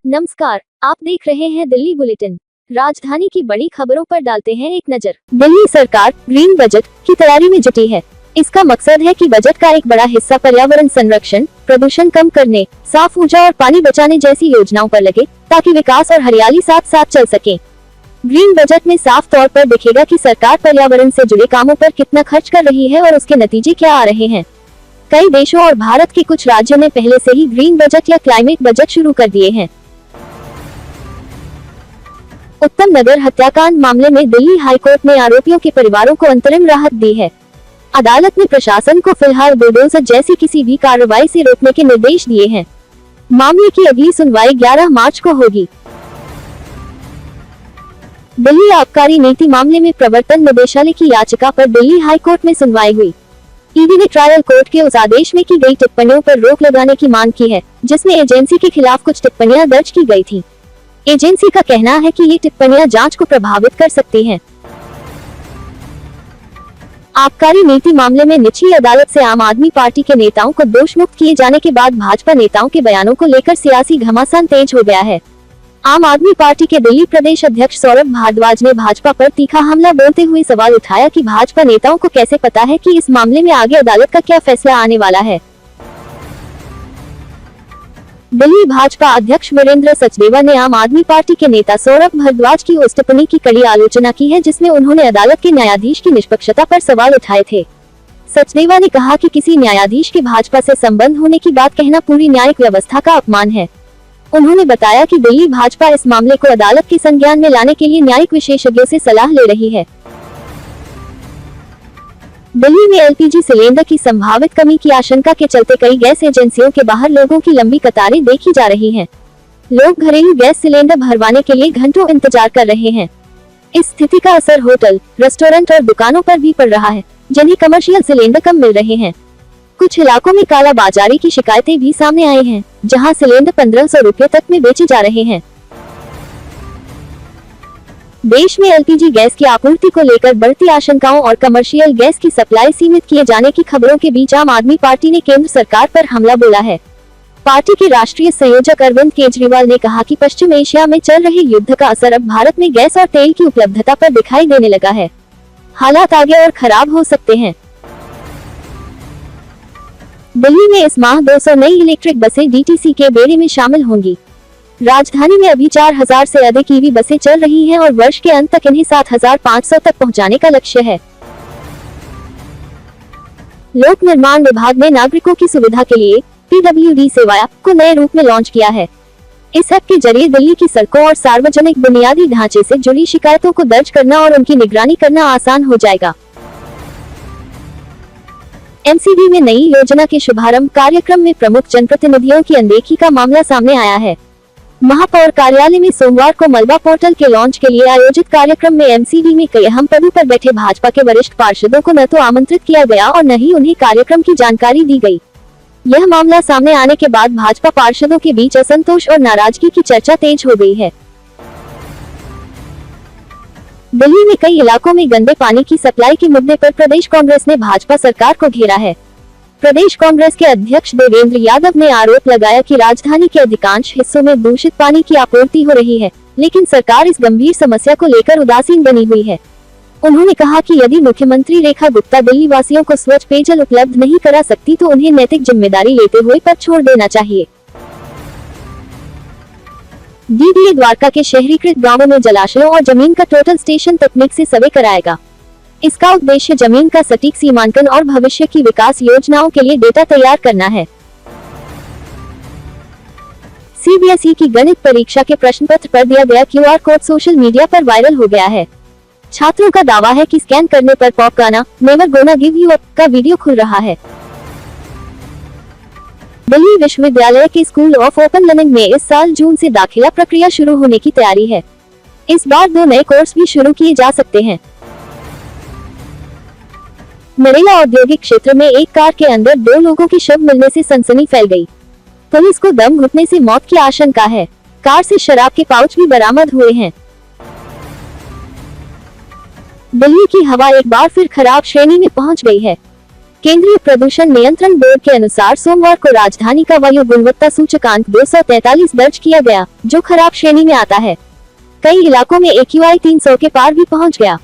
नमस्कार, आप देख रहे हैं दिल्ली बुलेटिन। राजधानी की बड़ी खबरों पर डालते हैं एक नजर। दिल्ली सरकार ग्रीन बजट की तैयारी में जुटी है। इसका मकसद है कि बजट का एक बड़ा हिस्सा पर्यावरण संरक्षण, प्रदूषण कम करने, साफ ऊर्जा और पानी बचाने जैसी योजनाओं पर लगे, ताकि विकास और हरियाली साथ साथ चल सके। ग्रीन बजट में साफ तौर पर दिखेगा कि सरकार पर्यावरण से जुड़े कामों पर कितना खर्च कर रही है और उसके नतीजे क्या आ रहे हैं। कई देशों और भारत के कुछ राज्यों ने पहले से ही ग्रीन बजट या क्लाइमेट बजट शुरू कर दिए हैं। उत्तम नगर हत्याकांड मामले में दिल्ली हाईकोर्ट ने आरोपियों के परिवारों को अंतरिम राहत दी है। अदालत ने प्रशासन को फिलहाल बुलडोजर जैसी किसी भी कार्रवाई से रोकने के निर्देश दिए हैं। मामले की अगली सुनवाई 11 मार्च को होगी। दिल्ली आबकारी नीति मामले में प्रवर्तन निदेशालय की याचिका पर दिल्ली हाईकोर्ट में सुनवाई हुई। ईडी ने ट्रायल कोर्ट के उस आदेश में की गई टिप्पणियों पर रोक लगाने की मांग की है, जिसमें एजेंसी के खिलाफ कुछ टिप्पणियां दर्ज की गई थी। एजेंसी का कहना है कि ये टिप्पणियां जांच को प्रभावित कर सकती हैं। आबकारी नीति मामले में निचली अदालत से आम आदमी पार्टी के नेताओं को दोष मुक्त किए जाने के बाद भाजपा नेताओं के बयानों को लेकर सियासी घमासान तेज हो गया है। आम आदमी पार्टी के दिल्ली प्रदेश अध्यक्ष सौरभ भारद्वाज ने भाजपा पर तीखा हमला बोलते हुए सवाल उठाया कि भाजपा नेताओं को कैसे पता है कि इस मामले में आगे अदालत का क्या फैसला आने वाला है। दिल्ली भाजपा अध्यक्ष वीरेंद्र सचदेवा ने आम आदमी पार्टी के नेता सौरभ भारद्वाज की उस टिप्पणी की कड़ी आलोचना की है, जिसमें उन्होंने अदालत के न्यायाधीश की निष्पक्षता पर सवाल उठाए थे। सचदेवा ने कहा कि किसी न्यायाधीश के भाजपा से संबंध होने की बात कहना पूरी न्यायिक व्यवस्था का अपमान है। उन्होंने बताया कि दिल्ली भाजपा इस मामले को अदालत के संज्ञान में लाने के लिए न्यायिक विशेषज्ञों से सलाह ले रही है। दिल्ली में एलपीजी सिलेंडर की संभावित कमी की आशंका के चलते कई गैस एजेंसियों के बाहर लोगों की लंबी कतारें देखी जा रही हैं। लोग घरेलू गैस सिलेंडर भरवाने के लिए घंटों इंतजार कर रहे हैं। इस स्थिति का असर होटल, रेस्टोरेंट और दुकानों पर भी पड़ रहा है, जिन्हें कमर्शियल सिलेंडर कम मिल रहे हैं। कुछ इलाकों में कालाबाजारी की शिकायतें भी सामने आई हैं, जहां सिलेंडर 1500 रुपये तक में बेचे जा रहे हैं। देश में एलपीजी गैस की आपूर्ति को लेकर बढ़ती आशंकाओं और कमर्शियल गैस की सप्लाई सीमित किए जाने की खबरों के बीच आम आदमी पार्टी ने केंद्र सरकार पर हमला बोला है। पार्टी के राष्ट्रीय संयोजक अरविंद केजरीवाल ने कहा कि पश्चिम एशिया में चल रहे युद्ध का असर अब भारत में गैस और तेल की उपलब्धता पर दिखाई देने लगा है। हालात आगे और खराब हो सकते हैं। दिल्ली में इस माह 200 नई इलेक्ट्रिक बसें डीटीसी के बेड़े में शामिल होंगी। राजधानी में अभी 4000 से अधिक ईवी बसें चल रही हैं और वर्ष के अंत तक इन्हें 7500 तक पहुंचाने का लक्ष्य है। लोक निर्माण विभाग ने नागरिकों की सुविधा के लिए पीडब्ल्यूडी सेवा ऐप को नए रूप में लॉन्च किया है। इस ऐप के जरिए दिल्ली की सड़कों और सार्वजनिक बुनियादी ढांचे से जुड़ी शिकायतों को दर्ज करना और उनकी निगरानी करना आसान हो जाएगा। एमसीडी में नई योजना के शुभारंभ कार्यक्रम में प्रमुख जनप्रतिनिधियों की अनदेखी का मामला सामने आया है। महापौर कार्यालय में सोमवार को मलबा पोर्टल के लॉन्च के लिए आयोजित कार्यक्रम में एमसीडी में कई अहम पदों पर बैठे भाजपा के वरिष्ठ पार्षदों को न तो आमंत्रित किया गया और न ही उन्हें कार्यक्रम की जानकारी दी गई। यह मामला सामने आने के बाद भाजपा पार्षदों के बीच असंतोष और नाराजगी की चर्चा तेज हो गई है। दिल्ली में कई इलाकों में गंदे पानी की सप्लाई के मुद्दे पर प्रदेश कांग्रेस ने भाजपा सरकार को घेरा है। प्रदेश कांग्रेस के अध्यक्ष देवेंद्र यादव ने आरोप लगाया कि राजधानी के अधिकांश हिस्सों में दूषित पानी की आपूर्ति हो रही है, लेकिन सरकार इस गंभीर समस्या को लेकर उदासीन बनी हुई है। उन्होंने कहा कि यदि मुख्यमंत्री रेखा गुप्ता दिल्ली वासियों को स्वच्छ पेयजल उपलब्ध नहीं करा सकती तो उन्हें नैतिक जिम्मेदारी लेते हुए पद छोड़ देना चाहिए। डीडीए द्वारका के शहरीकृत गांवों में जलाशयों और जमीन का टोटल स्टेशन तकनीक से सर्वे कराएगा। इसका उद्देश्य जमीन का सटीक सीमांकन और भविष्य की विकास योजनाओं के लिए डेटा तैयार करना है। सीबीएसई की गणित परीक्षा के प्रश्न पत्र पर दिया गया क्यूआर कोड सोशल मीडिया पर वायरल हो गया है। छात्रों का दावा है कि स्कैन करने पर पॉप गाना never gonna give you up का वीडियो खुल रहा है। दिल्ली विश्वविद्यालय के स्कूल ऑफ ओपन लर्निंग में इस साल जून से दाखिला प्रक्रिया शुरू होने की तैयारी है। इस बार 2 नए कोर्स भी शुरू किए जा सकते हैं। नरेला औद्योगिक क्षेत्र में एक कार के अंदर 2 लोगों की शव मिलने से सनसनी फैल गई। पुलिस को दम घुटने से मौत की आशंका है। कार से शराब के पाउच भी बरामद हुए हैं। दिल्ली की हवा एक बार फिर खराब श्रेणी में पहुंच गई है। केंद्रीय प्रदूषण नियंत्रण बोर्ड के अनुसार सोमवार को राजधानी का वायु गुणवत्ता सूचकांक 243 दर्ज किया गया, जो खराब श्रेणी में आता है। कई इलाकों में AQI 300 के पार भी पहुंच गया।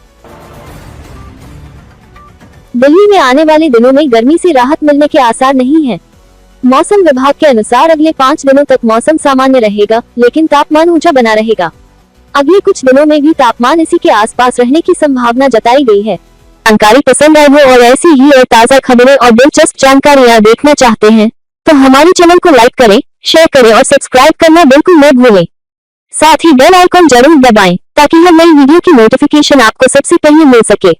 दिल्ली में आने वाले दिनों में गर्मी से राहत मिलने के आसार नहीं है। मौसम विभाग के अनुसार अगले 5 दिनों तक मौसम सामान्य रहेगा, लेकिन तापमान ऊंचा बना रहेगा। अगले कुछ दिनों में भी तापमान इसी के आसपास रहने की संभावना जताई गई है। जानकारी पसंद आई हो और ऐसी ही और ताज़ा खबरें और दिलचस्प जानकारियाँ देखना चाहते हैं तो हमारे चैनल को लाइक करें, शेयर करें और सब्सक्राइब करना बिल्कुल न भूलें। साथ ही बेल आइकन जरूर दबाएं ताकि हर नई वीडियो की नोटिफिकेशन आपको सबसे पहले मिल सके।